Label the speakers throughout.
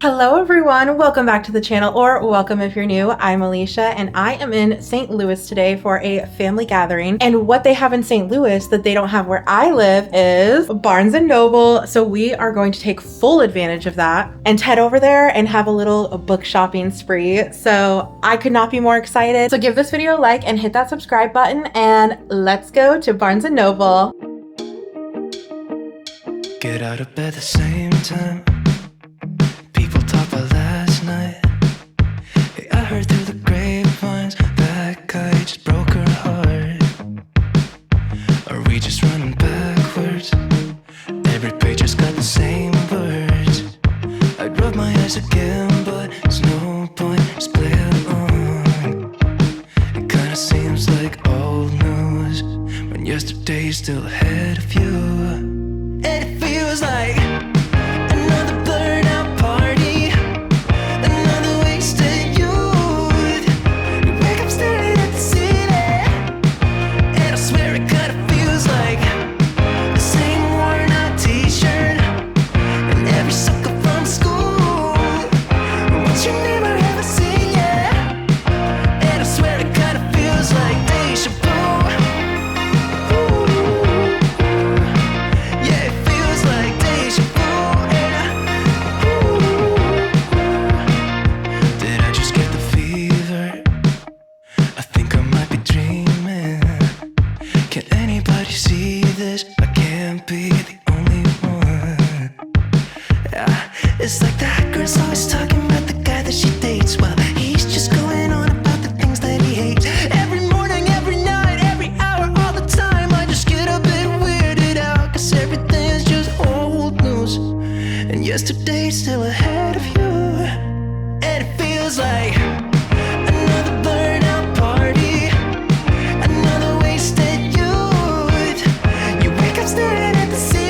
Speaker 1: Hello everyone, welcome back to the channel, or welcome if you're new. I'm Alecia and I am in St. Louis today for a family gathering. And what they have in St. Louis that they don't have where I live is Barnes & Noble. So we are going to take full advantage of that and head over there and have a little book shopping spree. So I could not be more excited. So give this video a like and hit that subscribe button and let's go to Barnes & Noble.
Speaker 2: Get out of bed the same time. People talk about last night. Hey, I heard through the grapevines that guy just broke her heart. Are we just running backwards? Every page has got the same words. I'd rub my eyes again, but there's no point, just play along. It kinda seems like old news when yesterday's still ahead of you. And it feels like another blurred out party, another wasted youth. You wake up staring at the ceiling, and I swear it kinda feels like the same worn out t-shirt and every sucker from school. What's your name I haven't seen yet? And I swear it kinda feels like deja vu. Yeah, it feels like deja vu. Did I just get the fever? I think I might be dreaming. Can anybody see this? I can't be the only one. Yeah, it's like that girl's always talking about the guy that she dates. Well, he's just going on about the things that he hates. Every morning, every night, every hour, all the time, I just get a bit weirded out, 'cause everything's just old news and yesterday's still ahead of you. And it feels like another blurred out party, another wasted youth. You wake up staring at the ceiling,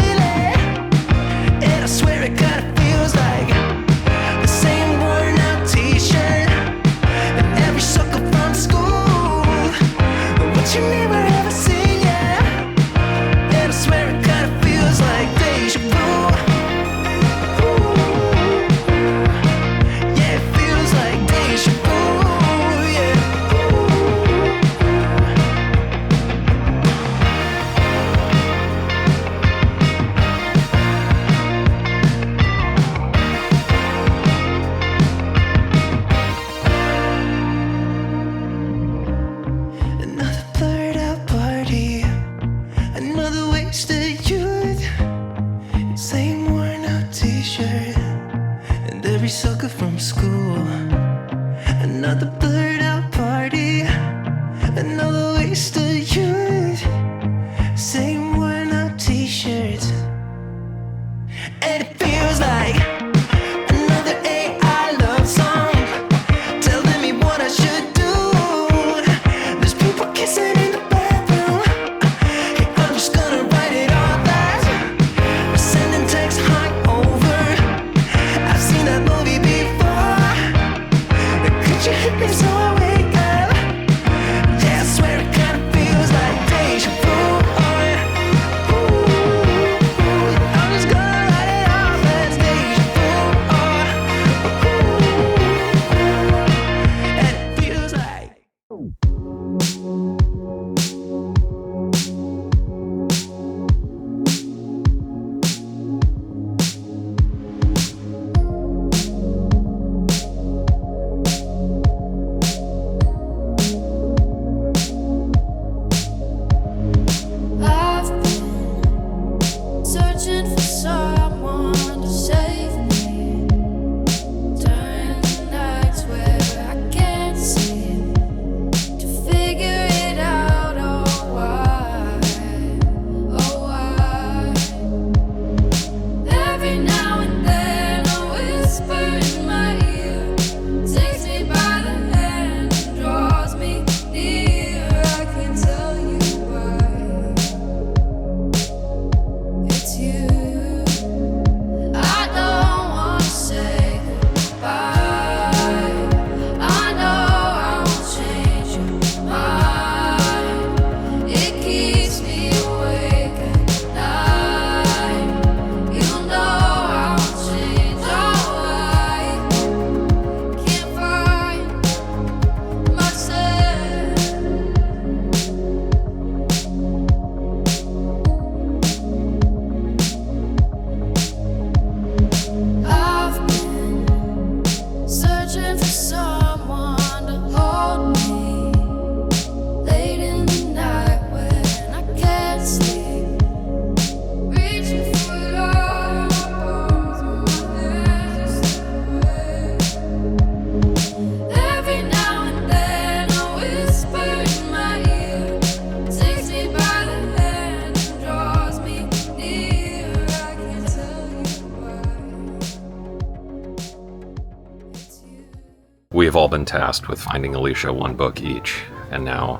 Speaker 3: been tasked with finding Alecia one book each, and now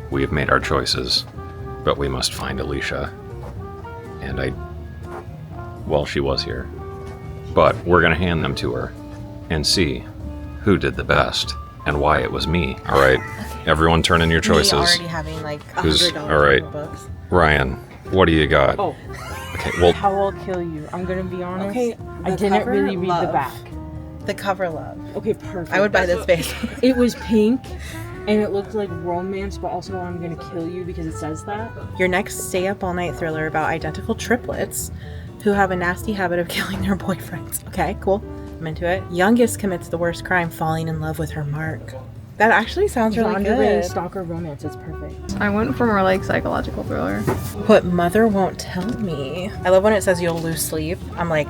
Speaker 3: we have made our choices, but we must find Alecia. And she was here. But we're gonna hand them to her and see who did the best and why it was me. All right, everyone turn in your choices.
Speaker 1: Me already having like $100
Speaker 3: all right,
Speaker 1: in books.
Speaker 3: Ryan, what do you got?
Speaker 4: Oh.
Speaker 3: Okay, well,
Speaker 4: How will kill you? I'm gonna be honest.
Speaker 1: Okay,
Speaker 4: I
Speaker 1: the
Speaker 4: didn't
Speaker 1: cover,
Speaker 4: really read
Speaker 1: love.
Speaker 4: the back.
Speaker 1: The cover love.
Speaker 4: Okay, perfect.
Speaker 1: I would buy this base.
Speaker 4: It was pink, and it looked like romance, but also I'm gonna kill you because it says that.
Speaker 1: Your next stay up all night thriller about identical triplets who have a nasty habit of killing their boyfriends. Okay, cool. I'm into it. Youngest commits the worst crime, falling in love with her Mark. That actually sounds really
Speaker 4: Genre
Speaker 1: good.
Speaker 4: stalker romance. It's perfect.
Speaker 5: I went for more like psychological thriller.
Speaker 1: What mother won't tell me. I love when it says you'll lose sleep. I'm like,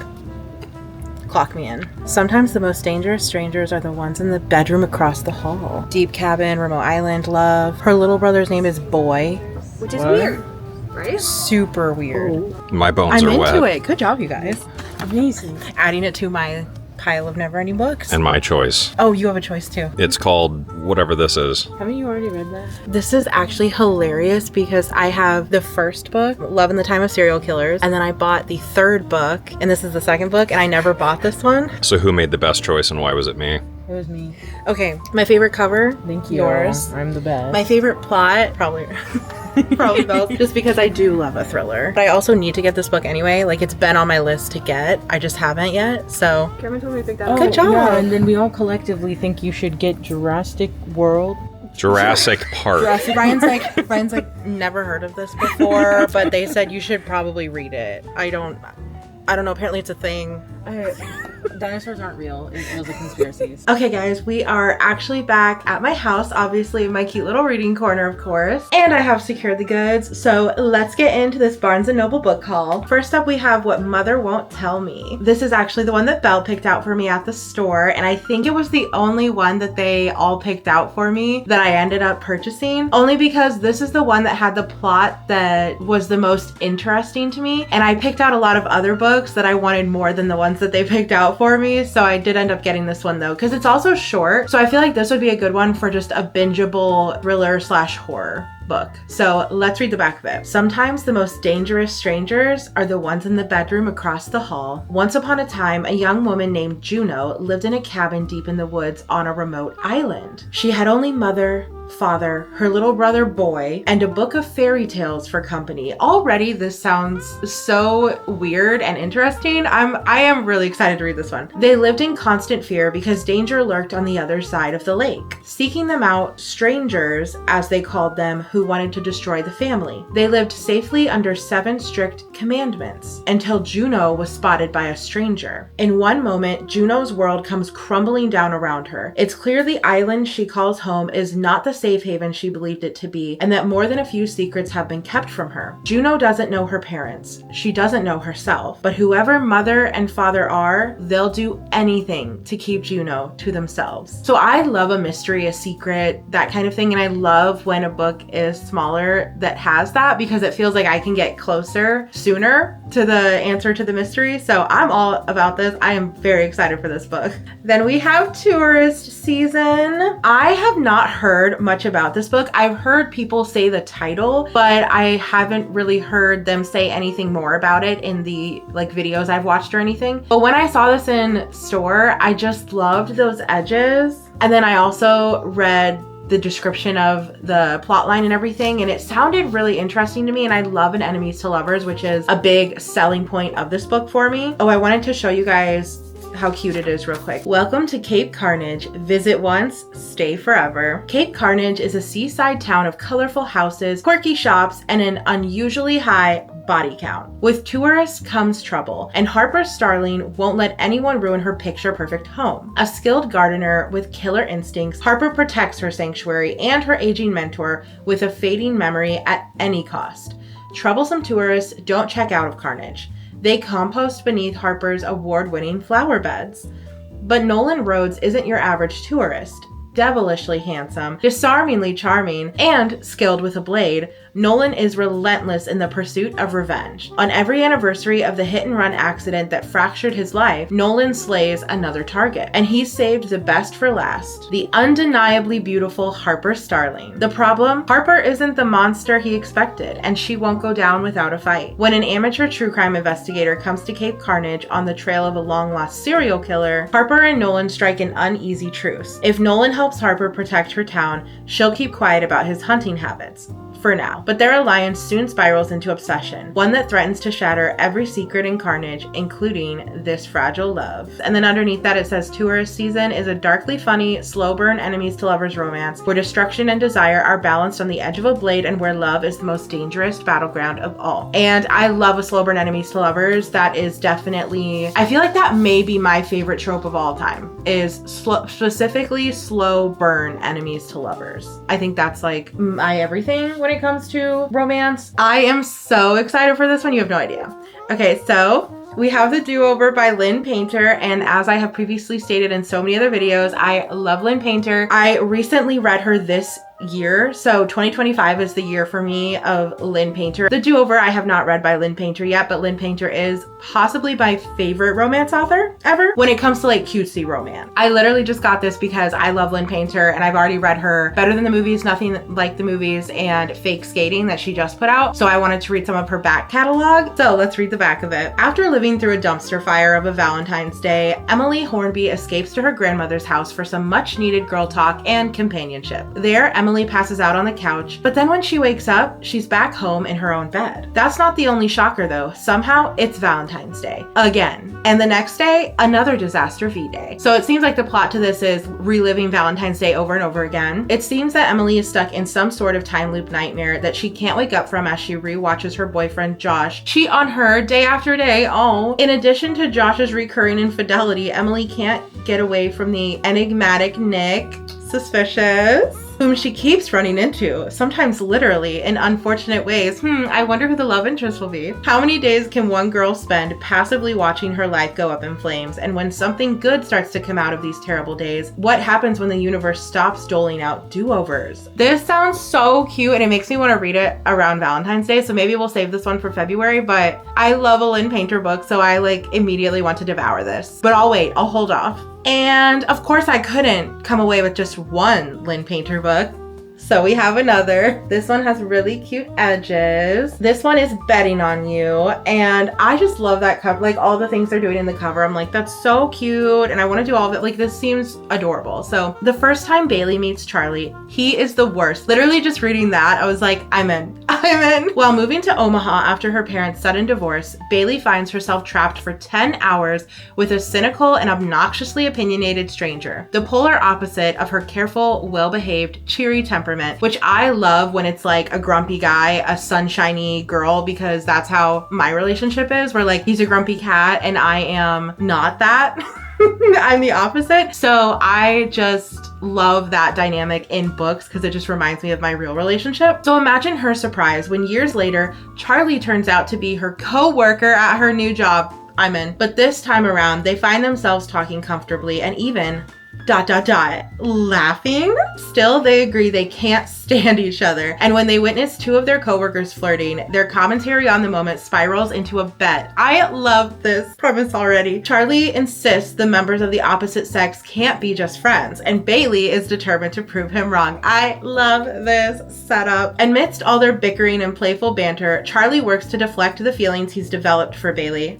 Speaker 1: clock me in. Sometimes the most dangerous strangers are the ones in the bedroom across the hall. Deep cabin, remote island, love. Her little brother's name is Boy.
Speaker 5: Which is weird, right?
Speaker 1: Super weird.
Speaker 4: Oh,
Speaker 3: my bones
Speaker 1: I'm
Speaker 3: are
Speaker 1: into
Speaker 3: wet.
Speaker 1: it. Good job, you guys.
Speaker 4: amazing.
Speaker 1: Adding it to my pile of never-ending books.
Speaker 3: And my choice.
Speaker 1: Oh, you have a choice too.
Speaker 3: It's called whatever this is.
Speaker 4: Haven't you already read that?
Speaker 1: This is actually hilarious because I have the first book, Love in the Time of Serial Killers, and then I bought the third book, and this is the second book, and I never bought this one.
Speaker 3: So who made the best choice and why was it me?
Speaker 4: It was me.
Speaker 1: Okay, my favorite cover.
Speaker 4: Thank you.
Speaker 1: Yours.
Speaker 4: I'm the best.
Speaker 1: My favorite plot, probably both, just because I do love a thriller. But I also need to get this book anyway. Like, it's been on my list to get. I just haven't yet, so.
Speaker 5: Cameron told me to pick that
Speaker 4: Oh,
Speaker 5: up.
Speaker 1: Good job.
Speaker 4: Yeah, and then we all collectively think you should get Jurassic World.
Speaker 3: Jurassic Park.
Speaker 1: Ryan's like, never heard of this before, but they said you should probably read it. I don't know, apparently it's a thing.
Speaker 4: Dinosaurs aren't real. It was a conspiracy.
Speaker 1: Okay guys, we are actually back at my house, obviously in my cute little reading corner, of course, and I have secured the goods, so let's get into this Barnes & Noble book haul. First up, we have What Mother Won't Tell Me. This is actually the one that Belle picked out for me at the store, and I think it was the only one that they all picked out for me that I ended up purchasing, only because this is the one that had the plot that was the most interesting to me, and I picked out a lot of other books that I wanted more than the ones that they picked out for me, so I did end up getting this one though, because it's also short, so I feel like this would be a good one for just a bingeable thriller / horror book. So let's read the back of it. Sometimes the most dangerous strangers are the ones in the bedroom across the hall. Once upon a time, a young woman named Juno lived in a cabin deep in the woods on a remote island. She had only mother, father, her little brother Boy, and a book of fairy tales for company. Already this sounds so weird and interesting. I am really excited to read this one. They lived in constant fear because danger lurked on the other side of the lake, seeking them out strangers, as they called them, who wanted to destroy the family. They lived safely under 7 strict commandments until Juno was spotted by a stranger. In one moment, Juno's world comes crumbling down around her. It's clear the island she calls home is not the safe haven she believed it to be, and that more than a few secrets have been kept from her. Juno doesn't know her parents. She doesn't know herself. But whoever mother and father are, they'll do anything to keep Juno to themselves. So I love a mystery, a secret, that kind of thing, and I love when a book is smaller that has that, because it feels like I can get closer sooner to the answer to the mystery. So I'm all about this. I am very excited for this book. Then we have Tourist Season. I have not heard much about this book. I've heard people say the title, but I haven't really heard them say anything more about it in the videos I've watched or anything. But when I saw this in store, I just loved those edges. And then I also read the description of the plot line and everything, and it sounded really interesting to me, and I love an enemies to lovers, which is a big selling point of this book for me. Oh, I wanted to show you guys how cute it is real quick. Welcome to Cape Carnage. Visit once, stay forever. Cape Carnage is a seaside town of colorful houses, quirky shops, and an unusually high body count. With tourists comes trouble, and Harper Starling won't let anyone ruin her picture-perfect home. A skilled gardener with killer instincts, Harper protects her sanctuary and her aging mentor with a fading memory at any cost. Troublesome tourists don't check out of Carnage. They compost beneath Harper's award-winning flower beds. But Nolan Rhodes isn't your average tourist. devilishly handsome, disarmingly charming, and skilled with a blade, Nolan is relentless in the pursuit of revenge. On every anniversary of the hit-and-run accident that fractured his life, Nolan slays another target, and he saved the best for last, the undeniably beautiful Harper Starling. The problem? Harper isn't the monster he expected, and she won't go down without a fight. When an amateur true crime investigator comes to Cape Carnage on the trail of a long-lost serial killer, Harper and Nolan strike an uneasy truce. If Nolan helps Harper protect her town, she'll keep quiet about his hunting habits. For now. But their alliance soon spirals into obsession, one that threatens to shatter every secret in Carnage, including this fragile love. And then underneath that it says Tourist Season is a darkly funny, slow burn enemies to lovers romance where destruction and desire are balanced on the edge of a blade and where love is the most dangerous battleground of all. And I love a slow burn enemies to lovers. That is definitely, I feel like that may be my favorite trope of all time, is specifically slow burn enemies to lovers. I think that's like my everything when it comes to romance. I am so excited for this one. You have no idea. Okay, so we have The Do-Over by Lynn Painter, and as I have previously stated in so many other videos, I love Lynn Painter. I recently read her this year, so 2025 is the year for me of Lynn Painter. The Do-Over I have not read by Lynn Painter yet, but Lynn Painter is possibly my favorite romance author ever when it comes to like cutesy romance. I literally just got this because I love Lynn Painter and I've already read her Better Than the Movies, Nothing Like the Movies, and Fake Skating that she just put out, so I wanted to read some of her back catalog. So let's read the back of it. After living through a dumpster fire of a Valentine's Day, Emily Hornby escapes to her grandmother's house for some much needed girl talk and companionship. There, Emily passes out on the couch, but then when she wakes up, she's back home in her own bed. That's not the only shocker though. Somehow, it's Valentine's Day again. And the next day, another disaster V-Day. So it seems like the plot to this is reliving Valentine's Day over and over again. It seems that Emily is stuck in some sort of time loop nightmare that she can't wake up from as she rewatches her boyfriend Josh cheat on her day after day. Oh, in addition to Josh's recurring infidelity, Emily can't get away from the enigmatic Nick, suspicious, whom she keeps running into, sometimes literally, in unfortunate ways. I wonder who the love interest will be. How many days can one girl spend passively watching her life go up in flames? And when something good starts to come out of these terrible days, what happens when the universe stops doling out do-overs? This sounds so cute and it makes me want to read it around Valentine's Day, so maybe we'll save this one for February, but I love a Lynn Painter book, so I like immediately want to devour this. But I'll wait, I'll hold off. And of course I couldn't come away with just one Lynn Painter book. So we have another. This one has really cute edges. This one is Betting on You. And I just love that cover. Like all the things they're doing in the cover. I'm like, that's so cute. And I want to do all of it. Like this seems adorable. So the first time Bailey meets Charlie, he is the worst. Literally just reading that, I was like, I'm in. I'm in. While moving to Omaha after her parents' sudden divorce, Bailey finds herself trapped for 10 hours with a cynical and obnoxiously opinionated stranger. The polar opposite of her careful, well-behaved, cheery temperament, which I love when it's like a grumpy guy, a sunshiny girl, because that's how my relationship is, where like he's a grumpy cat and I am not that. I'm the opposite. So I just love that dynamic in books because it just reminds me of my real relationship. So imagine her surprise when years later, Charlie turns out to be her co-worker at her new job. I'm in. But this time around, they find themselves talking comfortably and even laughing. Still, they agree they can't stand each other. And when they witness two of their coworkers flirting, their commentary on the moment spirals into a bet. I love this premise already. Charlie insists the members of the opposite sex can't be just friends, and Bailey is determined to prove him wrong. I love this setup. Amidst all their bickering and playful banter, Charlie works to deflect the feelings he's developed for Bailey.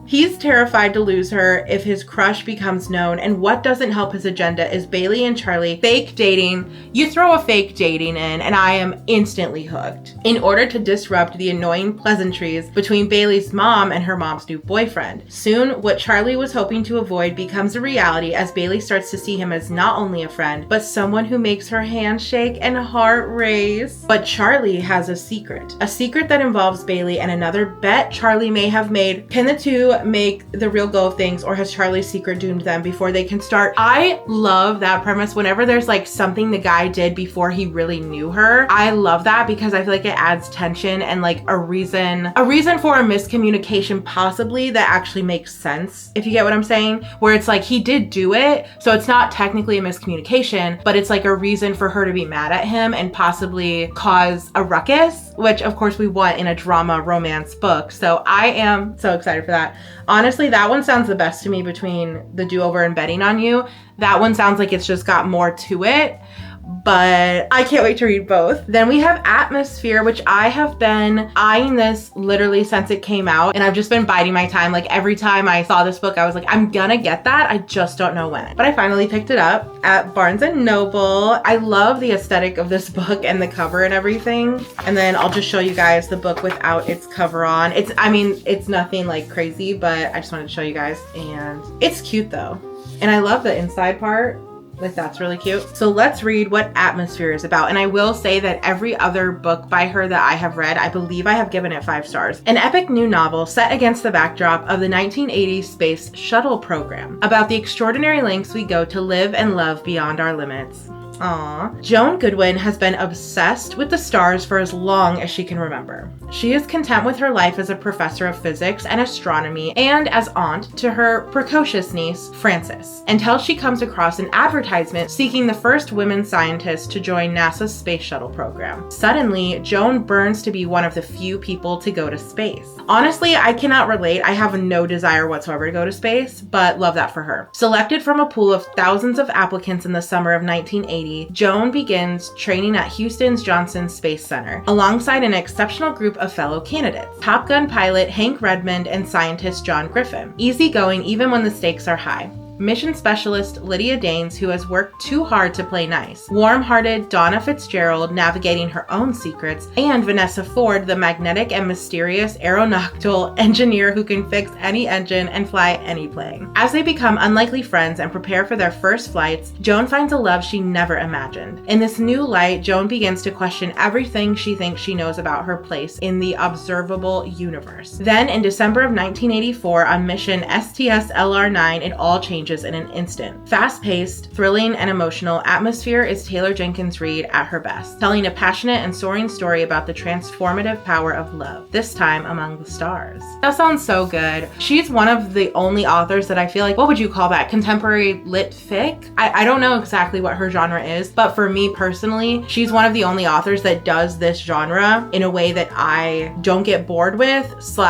Speaker 1: He's terrified to lose her if his crush becomes known, and what doesn't help his agenda is Bailey and Charlie fake dating. You throw a fake dating in and I am instantly hooked. In order to disrupt the annoying pleasantries between Bailey's mom and her mom's new boyfriend. Soon, what Charlie was hoping to avoid becomes a reality as Bailey starts to see him as not only a friend, but someone who makes her hand shake and heart race. But Charlie has a secret that involves Bailey and another bet Charlie may have made. Pin the two make the real go of things, or has Charlie's secret doomed them before they can start? I love that premise. Whenever there's like something the guy did before he really knew her, I love that because I feel like it adds tension and like a reason for a miscommunication possibly that actually makes sense, if you get what I'm saying, where it's like he did do it, so it's not technically a miscommunication, but it's like a reason for her to be mad at him and possibly cause a ruckus, which of course we want in a drama romance book. So I am so excited for that. Honestly, that one sounds the best to me between The Do-Over and Betting on You. That one sounds like it's just got more to it, but I can't wait to read both. Then we have Atmosphere, which I have been eyeing this literally since it came out, and I've just been biding my time. Like every time I saw this book, I was like, I'm gonna get that. I just don't know when. But I finally picked it up at Barnes & Noble. I love the aesthetic of this book and the cover and everything. And then I'll just show you guys the book without its cover on. It's nothing like crazy, but I just wanted to show you guys. And it's cute though. And I love the inside part. Like that's really cute. So let's read what Atmosphere is about. And I will say that every other book by her that I have read, I believe I have given it 5 stars. An epic new novel set against the backdrop of the 1980s space shuttle program about the extraordinary lengths we go to live and love beyond our limits. Aww. Joan Goodwin has been obsessed with the stars for as long as she can remember. She is content with her life as a professor of physics and astronomy and as aunt to her precocious niece, Frances, until she comes across an advertisement seeking the first women scientists to join NASA's space shuttle program. Suddenly, Joan burns to be one of the few people to go to space. Honestly, I cannot relate. I have no desire whatsoever to go to space, but love that for her. Selected from a pool of thousands of applicants in the summer of 1980, Joan begins training at Houston's Johnson Space Center, alongside an exceptional group of fellow candidates. Top Gun pilot Hank Redmond and scientist John Griffin. Easygoing even when the stakes are high. Mission specialist Lydia Danes, who has worked too hard to play nice. Warm-hearted Donna Fitzgerald, navigating her own secrets. And Vanessa Ford, the magnetic and mysterious aeronautical engineer who can fix any engine and fly any plane. As they become unlikely friends and prepare for their first flights, Joan finds a love she never imagined. In this new light, Joan begins to question everything she thinks she knows about her place in the observable universe. Then, in December of 1984, on mission STS-LR9, it all changes in an instant. Fast-paced, thrilling, and emotional, Atmosphere is Taylor Jenkins Reid at her best, telling a passionate and soaring story about the transformative power of love, this time among the stars. That sounds so good. She's one of the only authors that I feel like, what would you call that? Contemporary lit fic? I don't know exactly what her genre is, but for me personally, she's one of the only authors that does this genre in a way that I don't get bored with /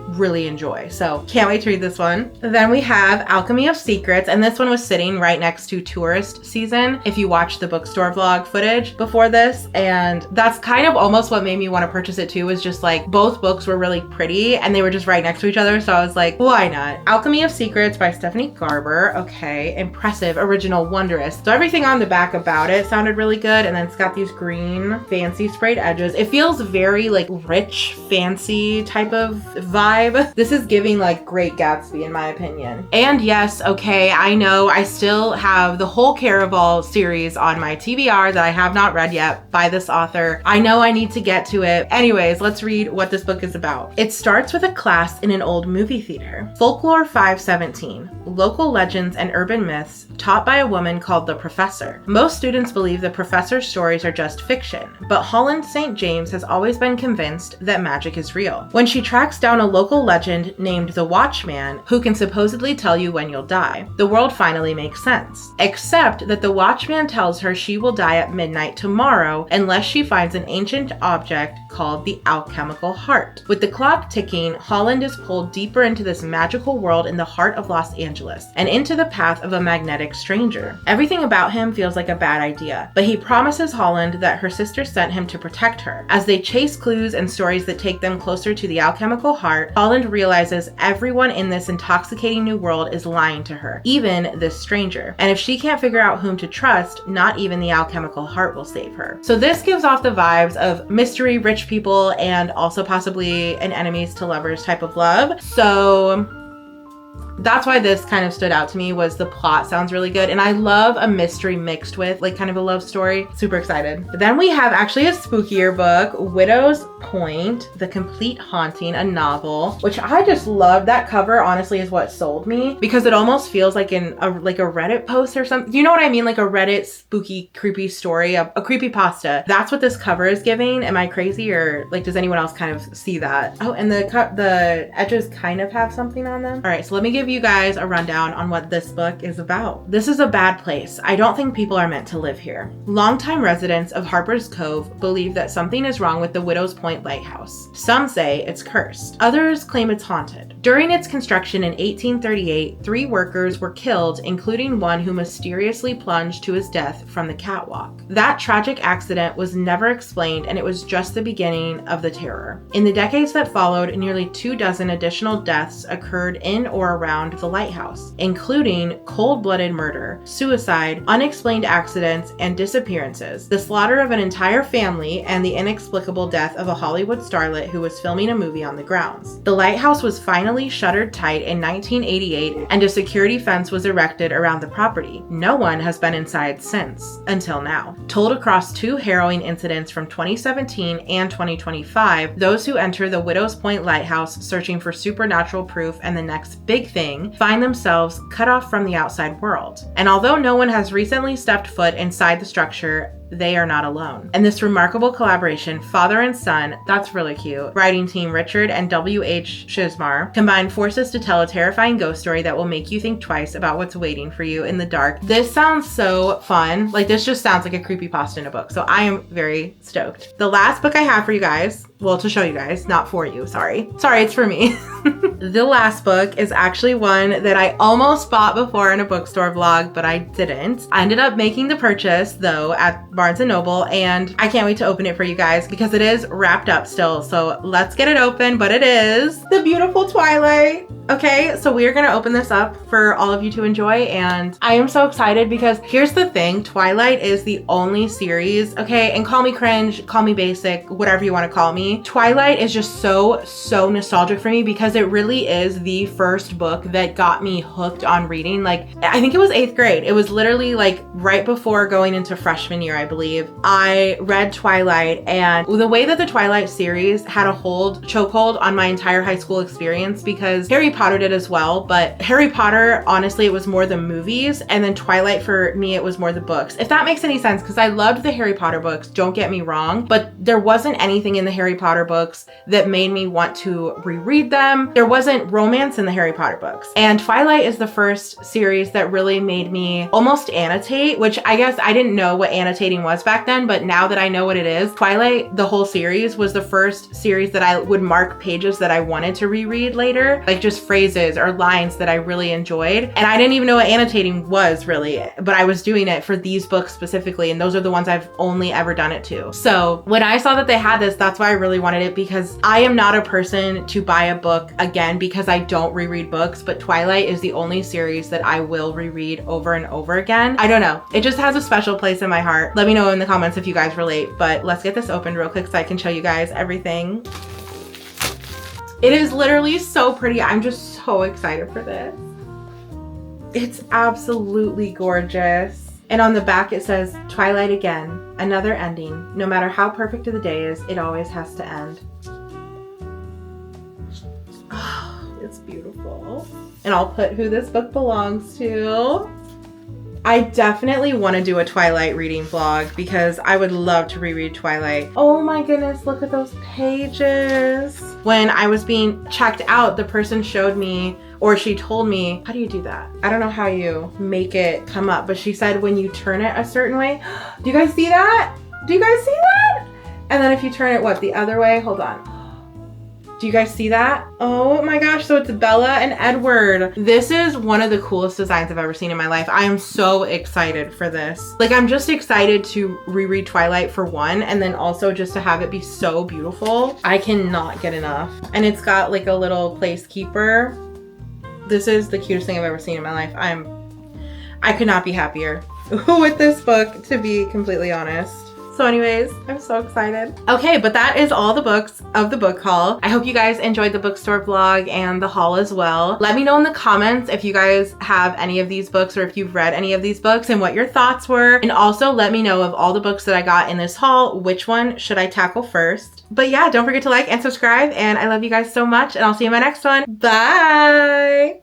Speaker 1: really enjoy. So can't wait to read this one. Then we have Alchemy of Secrets, and this one was sitting right next to Tourist Season if you watched the Bookstore vlog footage before this, and that's kind of almost what made me want to purchase it too, was just like both books were really pretty and they were just right next to each other, so I was like, why not? Alchemy of Secrets by Stephanie Garber. Okay, impressive, original, wondrous. So everything on the back about it sounded really good, and then it's got these green fancy sprayed edges. It feels very like rich, fancy type of vibe. This is giving like Great Gatsby in my opinion. And yes, okay, I know I still have the whole Caraval series on my TBR that I have not read yet by this author. I know I need to get to it. Anyways, let's read what this book is about. It starts with a class in an old movie theater. Folklore 517, local legends and urban myths taught by a woman called the Professor. Most students believe the Professor's stories are just fiction, but Holland St. James has always been convinced that magic is real. When she tracks down a local legend named the Watchman, who can supposedly tell you when you'll die, the world finally makes sense. Except that the Watchman tells her she will die at midnight tomorrow unless she finds an ancient object called the alchemical heart. With the clock ticking, Holland is pulled deeper into this magical world in the heart of Los Angeles and into the path of a magnetic stranger. Everything about him feels like a bad idea, but he promises Holland that her sister sent him to protect her. As they chase clues and stories that take them closer to the alchemical heart, Holland realizes everyone in this intoxicating new world is lying to her, even this stranger. And if she can't figure out whom to trust, not even the alchemical heart will save her. So this gives off the vibes of mystery, rich people, and also possibly an enemies to lovers type of love. So that's why this kind of stood out to me, was the plot sounds really good. And I love a mystery mixed with like kind of a love story. Super excited. But then we have actually a spookier book, Widow's Point, The Complete Haunting, a novel, which I just love. That cover honestly is what sold me, because it almost feels like a Reddit post or something. You know what I mean? Like a Reddit spooky, creepy story, a creepypasta. That's what this cover is giving. Am I crazy, or like does anyone else kind of see that? Oh, and the edges kind of have something on them. All right, so let me give you guys a rundown on what this book is about. This is a bad place. I don't think people are meant to live here. Longtime residents of Harper's Cove believe that something is wrong with the Widow's Point lighthouse. Some say it's cursed. Others claim it's haunted. During its construction in 1838, 3 workers were killed, including one who mysteriously plunged to his death from the catwalk. That tragic accident was never explained, and it was just the beginning of the terror. In the decades that followed, nearly 24 additional deaths occurred in or around the lighthouse, including cold-blooded murder, suicide, unexplained accidents, and disappearances, the slaughter of an entire family, and the inexplicable death of a Hollywood starlet who was filming a movie on the grounds. The lighthouse was finally shuttered tight in 1988, and a security fence was erected around the property. No one has been inside since, until now. Told across 2 harrowing incidents from 2017 and 2025, those who enter the Widow's Point lighthouse searching for supernatural proof and the next big thing find themselves cut off from the outside world. And although no one has recently stepped foot inside the structure, they are not alone. And this remarkable collaboration, father and son, that's really cute. Writing team Richard and W.H. Shizmar combine forces to tell a terrifying ghost story that will make you think twice about what's waiting for you in the dark. This sounds so fun. Like, this just sounds like a creepypasta in a book. So I am very stoked. The last book I have for you guys, well, to show you guys, not for you, sorry, it's for me. The last book is actually one that I almost bought before in a bookstore vlog, but I didn't. I ended up making the purchase though at Barnes & Noble, and I can't wait to open it for you guys because it is wrapped up still. So let's get it open, but it is the beautiful Twilight. Okay, so we are gonna open this up for all of you to enjoy, and I am so excited because here's the thing, Twilight is the only series, okay, and call me cringe, call me basic, whatever you wanna call me. Twilight is just so nostalgic for me because it really is the first book that got me hooked on reading. Like, I think it was 8th grade. It was literally like right before going into freshman year, I believe. I read Twilight, and the way that the Twilight series had a chokehold on my entire high school experience, because Harry Potter did as well, but Harry Potter, honestly, it was more the movies, and then Twilight for me, it was more the books. If that makes any sense, because I loved the Harry Potter books, don't get me wrong, but there wasn't anything in the Harry Potter books that made me want to reread them. There wasn't romance in the Harry Potter books. And Twilight is the first series that really made me almost annotate, which I guess I didn't know what annotating was back then, but now that I know what it is, Twilight, the whole series, was the first series that I would mark pages that I wanted to reread later, like just phrases or lines that I really enjoyed. And I didn't even know what annotating was really, but I was doing it for these books specifically, and those are the ones I've only ever done it to. So when I saw that they had this, that's why I really wanted it, because I am not a person to buy a book again because I don't reread books, but Twilight is the only series that I will reread over and over again. I don't know, it just has a special place in my heart. Let me know in the comments if you guys relate, but let's get this opened real quick so I can show you guys everything. It is literally so pretty. I'm just so excited for this. It's absolutely gorgeous. And on the back it says, Twilight again, another ending. No matter how perfect the day is, it always has to end. Oh, it's beautiful. And I'll put who this book belongs to. I definitely want to do a Twilight reading vlog because I would love to reread Twilight. Oh my goodness, look at those pages. When I was being checked out, the person showed me, or she told me, how do you do that? I don't know how you make it come up, but she said when you turn it a certain way. Do you guys see that? Do you guys see that? And then if you turn it, what, the other way? Hold on. Do you guys see that? Oh my gosh, so it's Bella and Edward. This is one of the coolest designs I've ever seen in my life. I am so excited for this. Like, I'm just excited to reread Twilight for one, and then also just to have it be so beautiful. I cannot get enough. And it's got like a little placekeeper. This is the cutest thing I've ever seen in my life. I could not be happier with this book, to be completely honest. So anyways, I'm so excited. Okay, but that is all the books of the book haul. I hope you guys enjoyed the bookstore vlog and the haul as well. Let me know in the comments if you guys have any of these books or if you've read any of these books and what your thoughts were. And also let me know of all the books that I got in this haul, which one should I tackle first? But yeah, don't forget to like and subscribe, and I love you guys so much, and I'll see you in my next one. Bye!